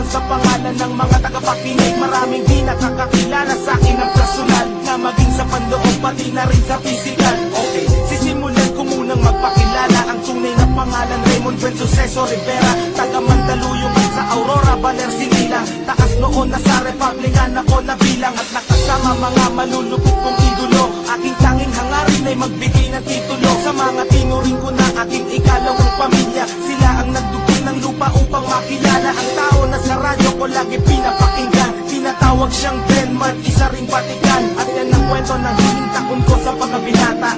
sa pangalan ng mga tagapakinig. Maraming di nakakakilala sa akin ng personal, na maging sa panloob pati na rin sa physical. Okay, sisimulan ko munang magpakilala. Ang tunay na pangalan Raymond Buen Suceso Rivera, taga Mandaluyong at sa Aurora, Baler, Sinila. Taas noon na sa Republican ako nabilang, at nakasama mga malulupit kong idolo. Aking tanging hangarin ay magbigay ng titulo sa mga tinuring ko na aking ikalawang pamilya. Sila ang nagdugtong ng lupa upang makilala ang tao na sa radyo ko lagi pinapakinggan. Tinatawag siyang Denmark, isa ring Vatican. At yan ang kwento ng hiling takon ko sa pagkabinata,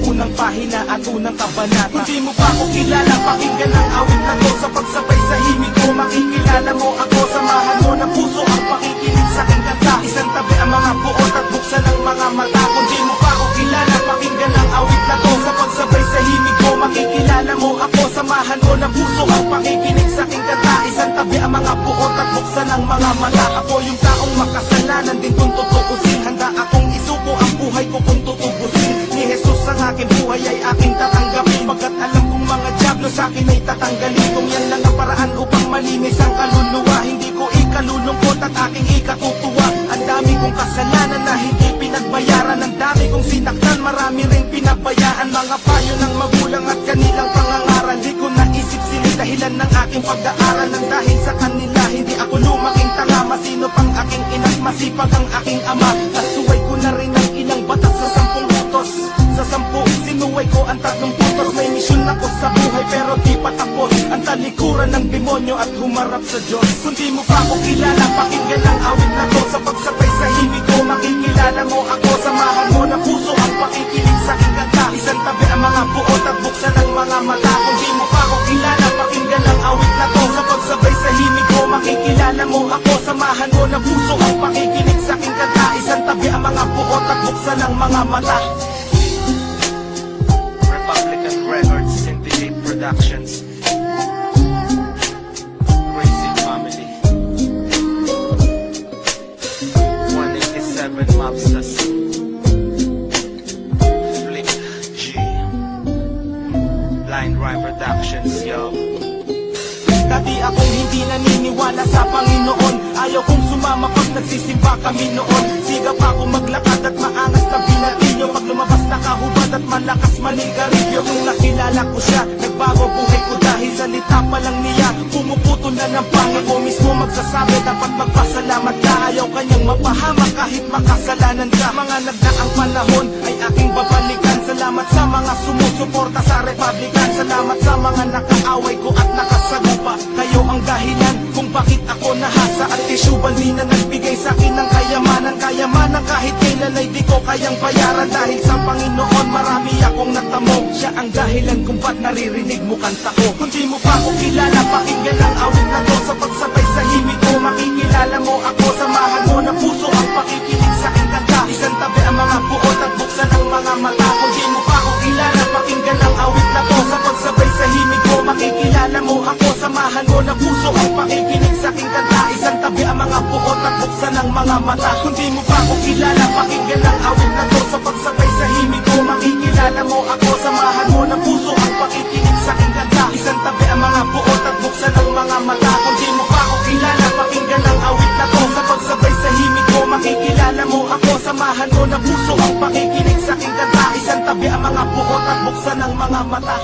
unang pahina at unang kabanata. Kung di mo pa ako kilala, pakinggan ang awit na to. Sa pagsabay sa himig ko, makikilala mo ako. Samahan mo ng puso ang pakikinig sa aking kanta. Isang tabi ang mga buot at buksan ang mga mata. Kung di mo pa ako kilala, pakinggan ang awit na to. Sa pagsabay sa himig ko, makikilala mo ako. Samahan mo ng puso ang pakikinig sa aking kanta. Isang tabi ang mga buot at buksan ang mga mata. Ako yung taong makasalanan din kung tutukusin. Handa akong isuko ang buhay ko kung tutubusin. Ni Jesus ang aking buhay ay aking tatanggapin, pagkat alam kong mga dyablo sa akin ay tatanggalin. Kung yan lang ang paraan upang malinis ang kaluluwa, hindi ko ikalulungkot at aking ikatutuwa. Ang dami kong kasalanan na hindi pinagbayaran, ang dami kong sinaktan, marami ring pinabayaan. Mga payo ng magulang at kanilang pangangaral, di ko naisip sila dahilan ng aking pag-aaral. Nang dahil sa kanila hindi ako lumaking tanga, masino pang aking ina't masipag ang aking ama. Nasuway ko na rin ang ilang batas sa 10 utos. Sa 10 sinuway ko ang 3 putos. May misyon ako sa buhay pero di pa tapos, ang talikuran ng demonyo at humarap sa Diyos. Kung di mo pa ako kilala, pakinggan ang awit na to. Sa pagsabay sa himig ko, makikilala mo ako. Samahan mo ng puso ang pakikinig sa aking kanta. Isang tabi ang mga buot at buksan ang mga mata. Kung di mo pa ako kilala, pakinggan ang awit na to. Sa pagsabay sa himig ko, makikilala mo ako. Samahan mo ng puso ang pakikinig sa aking kanta. Isang tabi ang mga buot at buksan ang mga mata. Republican Records, Syndicate Productions, Crazy Family, 187 Mobsters, Flick G, Blind Rhyme Productions, yo. Dati akong hindi naniniwala sa Panginoon, ayaw kong sumama pag nagsisimba kami noon. Sigap ako maglakad at maangas na binatilyo, pag lumabas nakahubad at malakas manigarilyo. Nung nakilala ko siya, nagbago buhay ko dahil salita pa lang niya pumuputo na ng pangit. Ako mismo magsasabi dapat magpasalamat ka, ayaw kanyang mapahamak kahit makasalanan ka. Mga nagdaang panahon ay aking babalikan. Salamat sa mga sumusuporta sa Republican, salamat sa mga nakaaway ko at nakasagupa. Kayo ang dahilan kung bakit ako nahasa, at isyubal na nagbigay sa akin ng kayamanan. Kayamanan kahit kailan ay di ko kayang bayaran. Dahil sa Panginoon marami akong natamo, siya ang dahilan kung ba't naririnig mo kanta ko. Kung di mo pa ako kilala, pakinggan ang awit na to. Sa pagsabay sa himig ko, makikilala mo ako. Samahan mo ng puso ang pakikinig sa aking kanta. Isang tabi ang mga buot at buksan ang mga mata. Kung di mo pa ako kilala, pakinggan ang awit na to. Sa pagsabay sa himig ko, makikilala mo ako. Samahan mo ng puso ang pakikinig sa aking kanta. Isang tabi ang mga buot at buksan ang mga mata. Kung di mo pa ako kilala, pakinggan ang awit na to. Sa pagsabay sa himig ko, makikilala mo ako. Samahan mo ng puso ang pakikinig sa aking kanta. Isang tabi ang mga buot at buksan ang mga mata. Kung di mo pa ako kilala, pakinggan ang awit na to. Sa pagsabay sa himig ko, makikilala mo ako. Samahan mo ng puso ang pakikinig sa aking kanta. Isang tabi ang mga buot at buksan ang mga mata.